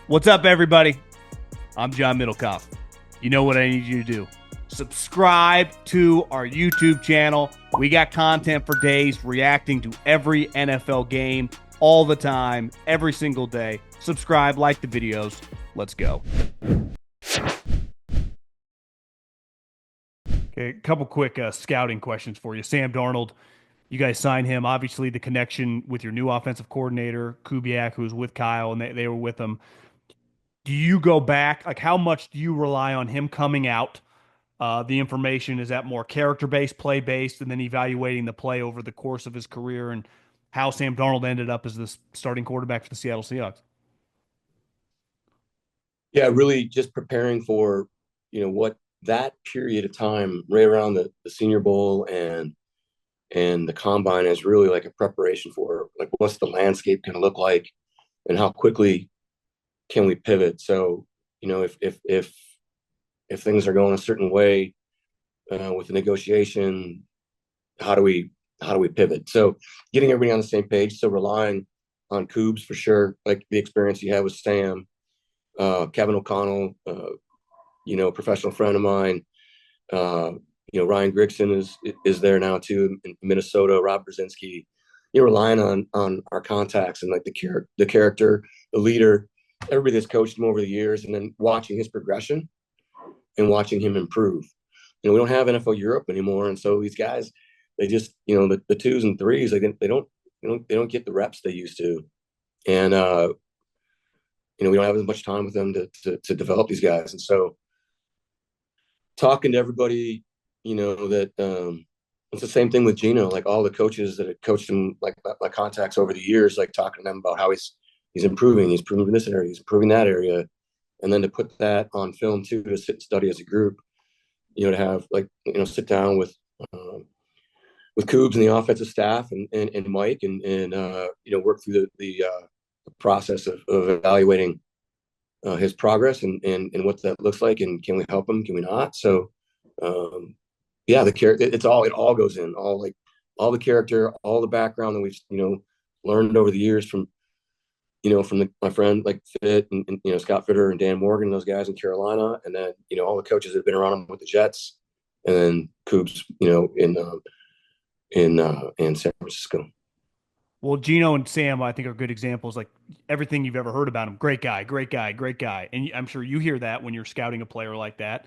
What's up, everybody? I'm John Middlekauff. You know what I need you to do. Subscribe to our YouTube channel. We got content for days reacting to every NFL game all the time, every single day. Subscribe, like the videos. Let's go. Okay, a couple quick scouting questions for you. Sam Darnold, you guys signed him. Obviously, the connection with your new offensive coordinator, Kubiak, who was with Kyle, and they were with him. Do you go back? Like, how much do you rely on him coming out? The information, is that more character-based, play-based, and then evaluating the play over the course of his career and how Sam Darnold ended up as the starting quarterback for the Seattle Seahawks? Yeah, really just preparing for, what that period of time right around the Senior Bowl and the Combine is really like a preparation for, like, what's the landscape going to look like and how quickly can we pivot. So, if things are going a certain way with the negotiation, how do we pivot? So getting everybody on the same page. So relying on Coobs for sure, like the experience you had with Sam, Kevin O'Connell, professional friend of mine. Ryan Grigson is there now too in Minnesota. Rob Brzezinski. You're relying on our contacts and like the character, the leader, everybody that's coached him over the years, and then watching his progression and watching him improve. We don't have NFL Europe anymore, and so these guys, they just, the twos and threes, they don't get the reps they used to, and we don't have as much time with them to develop these guys. And so talking to everybody, that it's the same thing with Geno, like all the coaches that have coached him, like my contacts over the years, like talking to them about how he's improving in this area, he's improving that area. And then to put that on film too, to sit and study as a group, to have sit down with Coobs and the offensive staff and Mike and work through the process of evaluating his progress and what that looks like, and can we help him, can we not? So it all goes in, all the character, all the background that we've learned over the years from my friend like Fit and Scott Fitter and Dan Morgan, those guys in Carolina, and then all the coaches that have been around him with the Jets, and then Coobs in San Francisco. Well, Geno and Sam, I think, are good examples. Like, everything you've ever heard about him, great guy, great guy, great guy. And I'm sure you hear that when you're scouting a player like that,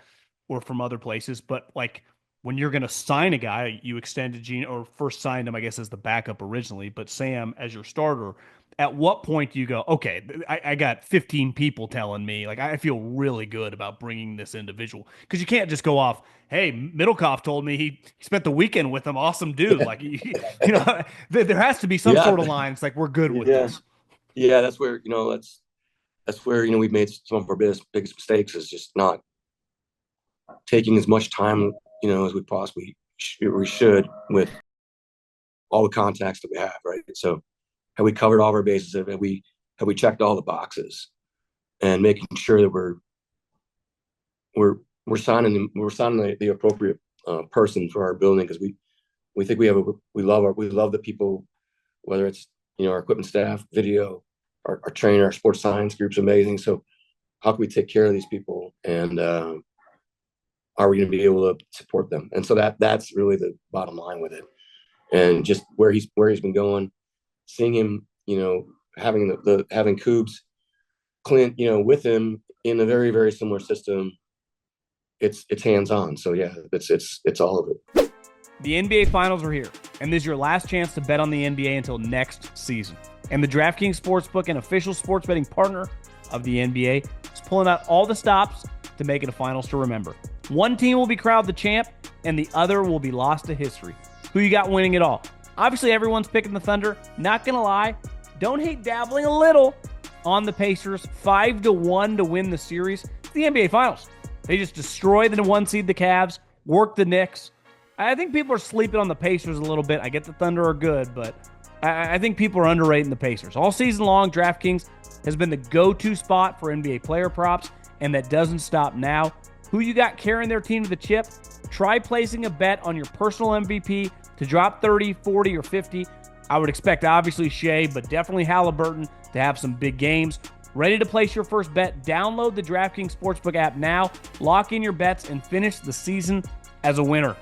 or from other places. But like, when you're going to sign a guy, you extended Geno, or first signed him, I guess, as the backup originally, but Sam as your starter. At what point do you go, okay, I got 15 people telling me, like, I feel really good about bringing this individual? Because you can't just go off, hey, Middlekauff told me he spent the weekend with him. Awesome dude. Like, there has to be some sort of line. It's like, we're good with this. Yeah, that's where, that's where, we've made some of our biggest mistakes, is just not taking as much time, as we possibly should with all the contacts that we have, right? So have we covered all of our bases? Have we checked all the boxes, and making sure that we're signing the appropriate person for our building, because we think we love the people, whether it's our equipment staff, video, our trainer, our sports science group's amazing. So how can we take care of these people, and are we going to be able to support them? And so that's really the bottom line with it, and just where he's been going. Seeing him, having having Coobs, Clint, with him in a very, very similar system, it's hands on. So yeah, it's all of it. The NBA Finals are here, and this is your last chance to bet on the NBA until next season. And the DraftKings Sportsbook, an official sports betting partner of the NBA, is pulling out all the stops to make it a finals to remember. One team will be crowned the champ, and the other will be lost to history. Who you got winning it all? Obviously, everyone's picking the Thunder. Not going to lie, don't hate dabbling a little on the Pacers. 5-1 to win the series. It's the NBA Finals. They just destroy the one seed, the Cavs, work the Knicks. I think people are sleeping on the Pacers a little bit. I get the Thunder are good, but I think people are underrating the Pacers. All season long, DraftKings has been the go-to spot for NBA player props, and that doesn't stop now. Who you got carrying their team to the chip? Try placing a bet on your personal MVP to drop 30, 40, or 50. I would expect, obviously, Shea, but definitely Halliburton to have some big games. Ready to place your first bet? Download the DraftKings Sportsbook app now, lock in your bets, and finish the season as a winner.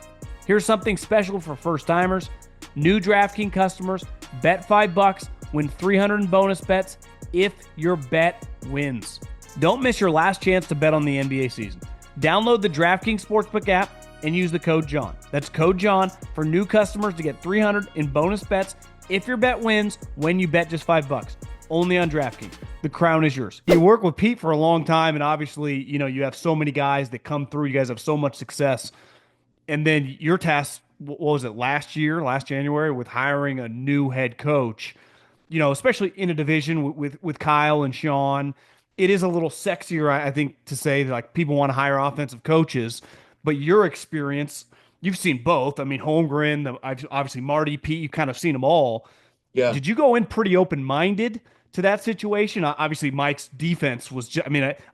Here's something special for first-timers. New DraftKings customers, bet $5, win $300 in bonus bets if your bet wins. Don't miss your last chance to bet on the NBA season. Download the DraftKings Sportsbook app and use the code JOHN. That's code JOHN for new customers to get $300 in bonus bets if your bet wins when you bet just $5. Only on DraftKings. The crown is yours. You work with Pete for a long time, and obviously, you have so many guys that come through. You guys have so much success. And then your task, what was it, last January, with hiring a new head coach, especially in a division with Kyle and Sean. It is a little sexier, I think, to say that, like, people want to hire offensive coaches, but your experience, you've seen both. I mean, Holmgren, obviously Marty, Pete, you've kind of seen them all. Yeah. Did you go in pretty open-minded to that situation? Obviously, Mike's defense was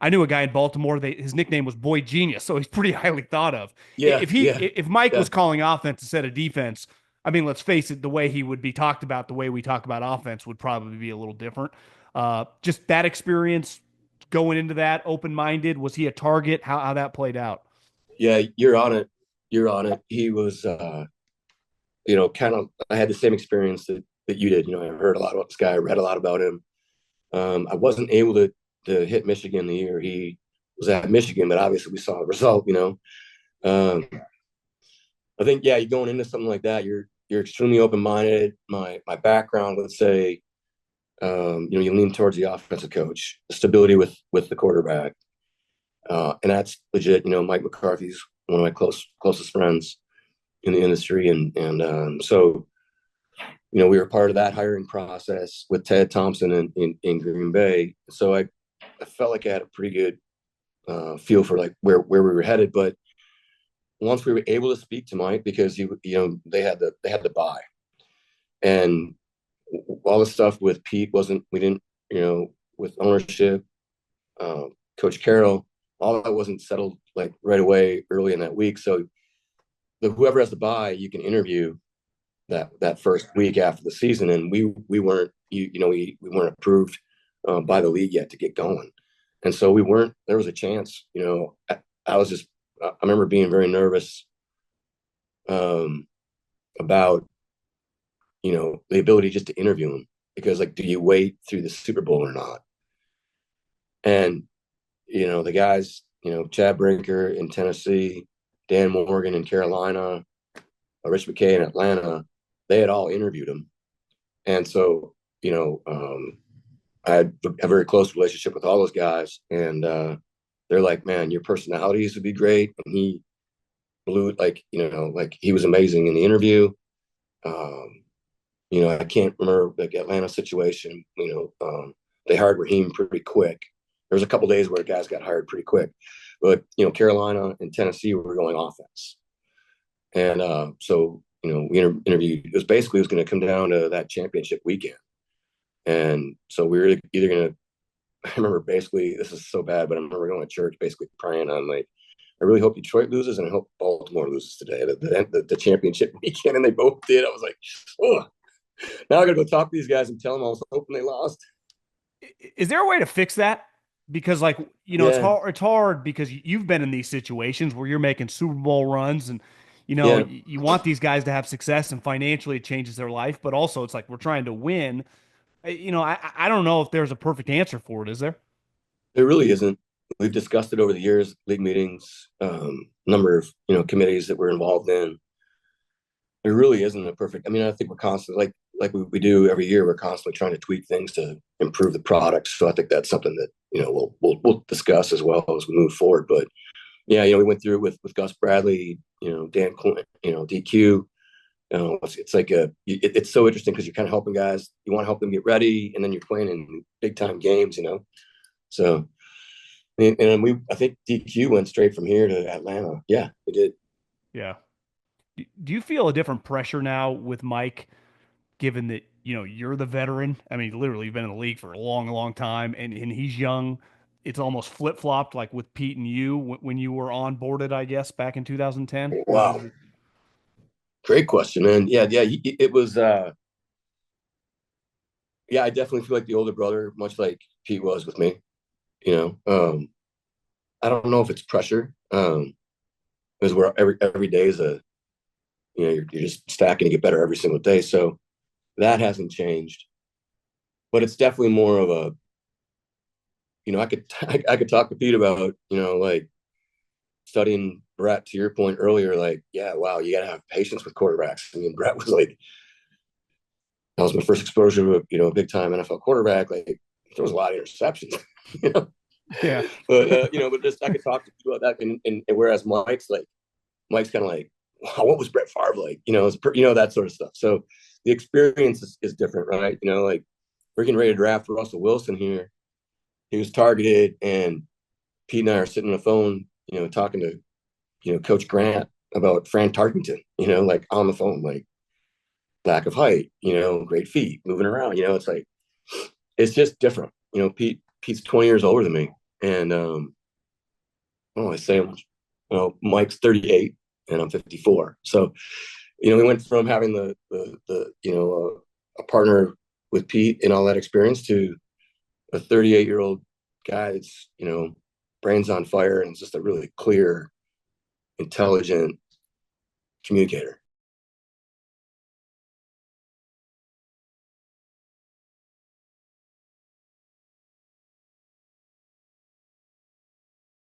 I knew a guy in Baltimore, his nickname was Boy Genius, so he's pretty highly thought of. Yeah. If Mike was calling offense instead of defense, I mean, let's face it, the way he would be talked about, the way we talk about offense would probably be a little different. Just that experience going into that open-minded, was he a target? How that played out? Yeah, you're on it. You're on it. He was, kind of, I had the same experience that you did. I heard a lot about this guy. I read a lot about him. I wasn't able to hit Michigan the year he was at Michigan, but obviously we saw the result. I think, yeah, you're going into something like that. You're extremely open-minded. My background, let's say, you lean towards the offensive coach, stability with the quarterback, and that's legit. Mike McCarthy's one of my closest friends in the industry, and so we were part of that hiring process with Ted Thompson in Green Bay. So I felt like I had a pretty good feel for like where we were headed. But once we were able to speak to Mike, because they had the buy, and all the stuff with Pete we didn't with ownership, Coach Carroll, all that wasn't settled like right away early in that week. So whoever has the buy, you can interview that first week after the season, and we weren't we weren't approved by the league yet to get going, and so there was a chance. I was just, I remember being very nervous about the ability just to interview him, because like, do you wait through the Super Bowl or not? And the guys, Chad Brinker in Tennessee, Dan Morgan in Carolina, Rich McKay in Atlanta, they had all interviewed him. And so, I had a very close relationship with all those guys, and they're like, man, your personalities would be great. And he blew, like he was amazing in the interview. I can't remember like Atlanta situation, they hired Raheem pretty quick. There was a couple days where guys got hired pretty quick, but Carolina and Tennessee were going offense. And so, we interviewed, it was going to come down to that championship weekend. And so we were either going to, I remember basically, this is so bad, but I remember going to church basically praying on like, I really hope Detroit loses and I hope Baltimore loses today, the championship weekend. And they both did. I was like, oh, now I got to go talk to these guys and tell them I was hoping they lost. Is there a way to fix that? Because it's hard because you've been in these situations where you're making Super Bowl runs, and you want these guys to have success, and financially it changes their life, but also it's like, we're trying to win. I don't know if there's a perfect answer for it. Is there? There really isn't. We've discussed it over the years, league meetings, number of committees that we're involved in. There really isn't a perfect. I mean, I think we're constantly like we do every year. We're constantly trying to tweak things to improve the product. So I think that's something that we'll discuss as well as we move forward. But yeah, we went through it with Gus Bradley, Dan, DQ. It's like it's so interesting because you're kind of helping guys. You want to help them get ready, and then you're playing in big time games. So. And I think DQ went straight from here to Atlanta. Yeah, we did. Yeah. Do you feel a different pressure now with Mike, given that, you're the veteran? I mean, literally, you've been in the league for a long, long time, and he's young. It's almost flip-flopped, like with Pete and you when you were onboarded, I guess, back in 2010. Wow. Great question, man. Yeah. It was, yeah, I definitely feel like the older brother, much like Pete was with me. You know, I don't know if it's pressure, because we're every day is a, you know, you're just stacking to get better every single day. So that hasn't changed, but it's definitely more of a, you know, I could talk to Pete about, you know, like studying Brett, to your point earlier, like, yeah, wow, you got to have patience with quarterbacks. I mean, Brett was like, that was my first exposure to, you know, a big time NFL quarterback. Like, there was a lot of interceptions, you know. Yeah. But you know, but just I could talk to you about that, and whereas Mike's kind of like, wow, what was Brett Favre like? You know, you know, that sort of stuff. So the experience is different, right? You know, like we're getting ready to draft Russell Wilson here. He was targeted, and Pete and I are sitting on the phone, you know, talking to, you know, Coach Grant about Fran Tarkenton, you know, like on the phone, like lack of height, you know, great feet, moving around, you know, it's like it's just different. You know, Pete's 20 years older than me, and oh, I say much. Well, Mike's 38 and I'm 54. So, you know, we went from having the you know, a partner with Pete and all that experience to a 38-year-old guy that's, you know, brains on fire and just a really clear, intelligent communicator.